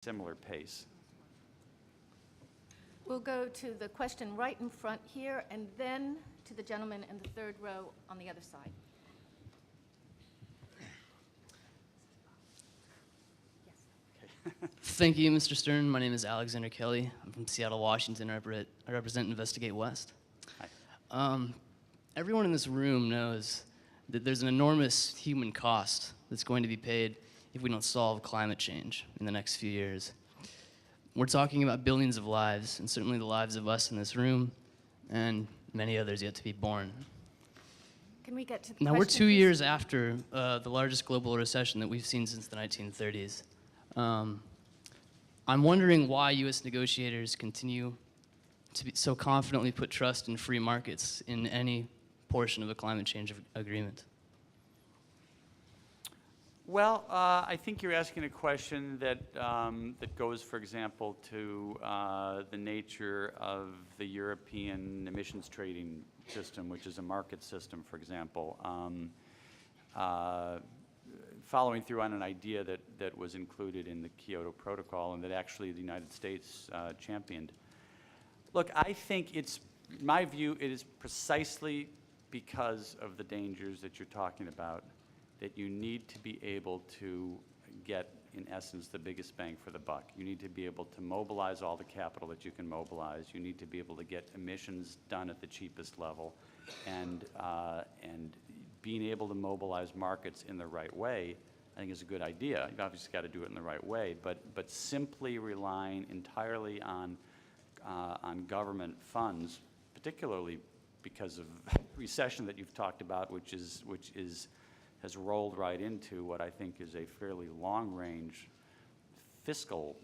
similar pace. We'll go to the question right in front here, and then to the gentleman in the third row on the other side. Thank you, Mr. Stern. My name is Alexander Kelly. I'm from Seattle, Washington. I represent Investigate West. Hi. Everyone in this room knows that there's an enormous human cost that's going to be paid if we don't solve climate change in the next few years. We're talking about billions of lives, and certainly the lives of us in this room, and many others yet to be born. Can we get to the Now, we're question, 2 please? years after the largest global recession that we've seen since the 1930s. I'm wondering why U.S. negotiators continue to so confidently put trust in free markets in any portion of a climate change agreement. Well, I think you're asking a question that that goes, for example, to the nature of the European emissions trading system, which is a market system, for example. Following through on an idea that was included in the Kyoto Protocol and that actually the United States championed. Look, I think in my view, it is precisely because of the dangers that you're talking about that you need to be able to get, in essence, the biggest bang for the buck. You need to be able to mobilize all the capital that you can mobilize. You need to be able to get emissions done at the cheapest level, and being able to mobilize markets in the right way, I think is a good idea. You've obviously got to do it in the right way, but simply relying entirely on government funds, particularly because of recession that you've talked about, which has rolled right into what I think is a fairly long-range fiscal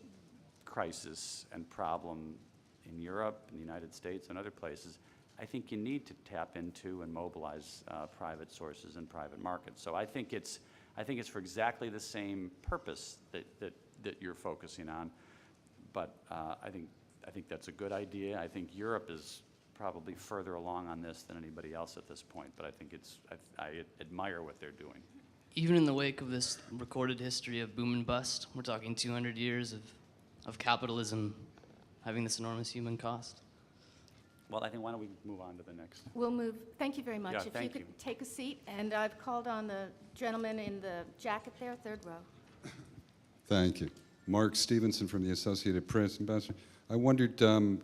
crisis and problem in Europe, in the United States, and other places. I think you need to tap into and mobilize private sources and private markets. So I think it's for exactly the same purpose that you're focusing on. But I think that's a good idea. I think Europe is probably further along on this than anybody else at this point. But I think I admire what they're doing. Even in the wake of this recorded history of boom and bust, we're talking 200 years of capitalism having this enormous human cost. Well, I think why don't we move on to the next? We'll move. Thank you very much. Yeah, If thank you you. could take a seat, and I've called on the gentleman in the jacket there, third row. Thank you. Mark Stevenson from the Associated Press. Ambassador, I wondered, to